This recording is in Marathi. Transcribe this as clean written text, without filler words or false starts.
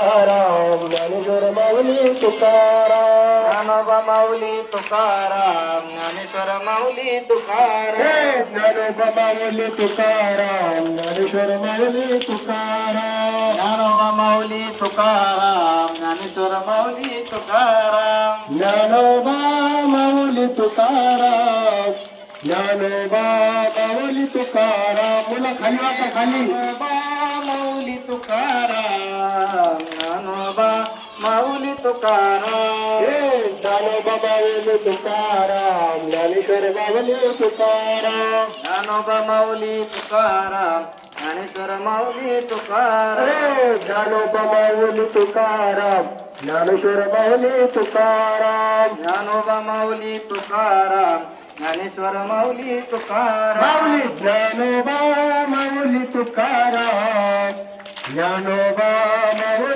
राम ज्ञानेश्वर माऊली तुकाराम. ज्ञानोबा माऊली तुकाराम ज्ञानेश्वर माऊली तुकाराम. ज्ञानोबा माऊली तुकाराम ज्ञानेश्वर माऊली तुकाराम. ज्ञानोबा माऊली तुकाराम ज्ञानेश्वर माऊली तुकाराम. ज्ञानोबा माऊली तुकाराम ज्ञानोबा माऊली तुकाराम. मुलं खाली वाका खाली. ज्ञानोबा माऊली तुकाराम ज्ञानोबा माऊली तुकाराम. ज्ञानोबा माऊली तुकाराम ज्ञानेश्वर माऊली तुकाराम. ज्ञानोबा माऊली तुकाराम ज्ञानेश्वर माऊली तुकाराम. ज्ञानोबा माऊली तुकाराम ज्ञानेश्वर माऊली तुकाराम. ज्ञानोबा माऊली तुकाराम ज्ञानेश्वर माऊली तुकाराम. माऊली ज्ञानोबा माऊली तुकाराम ज्ञानोबा माऊली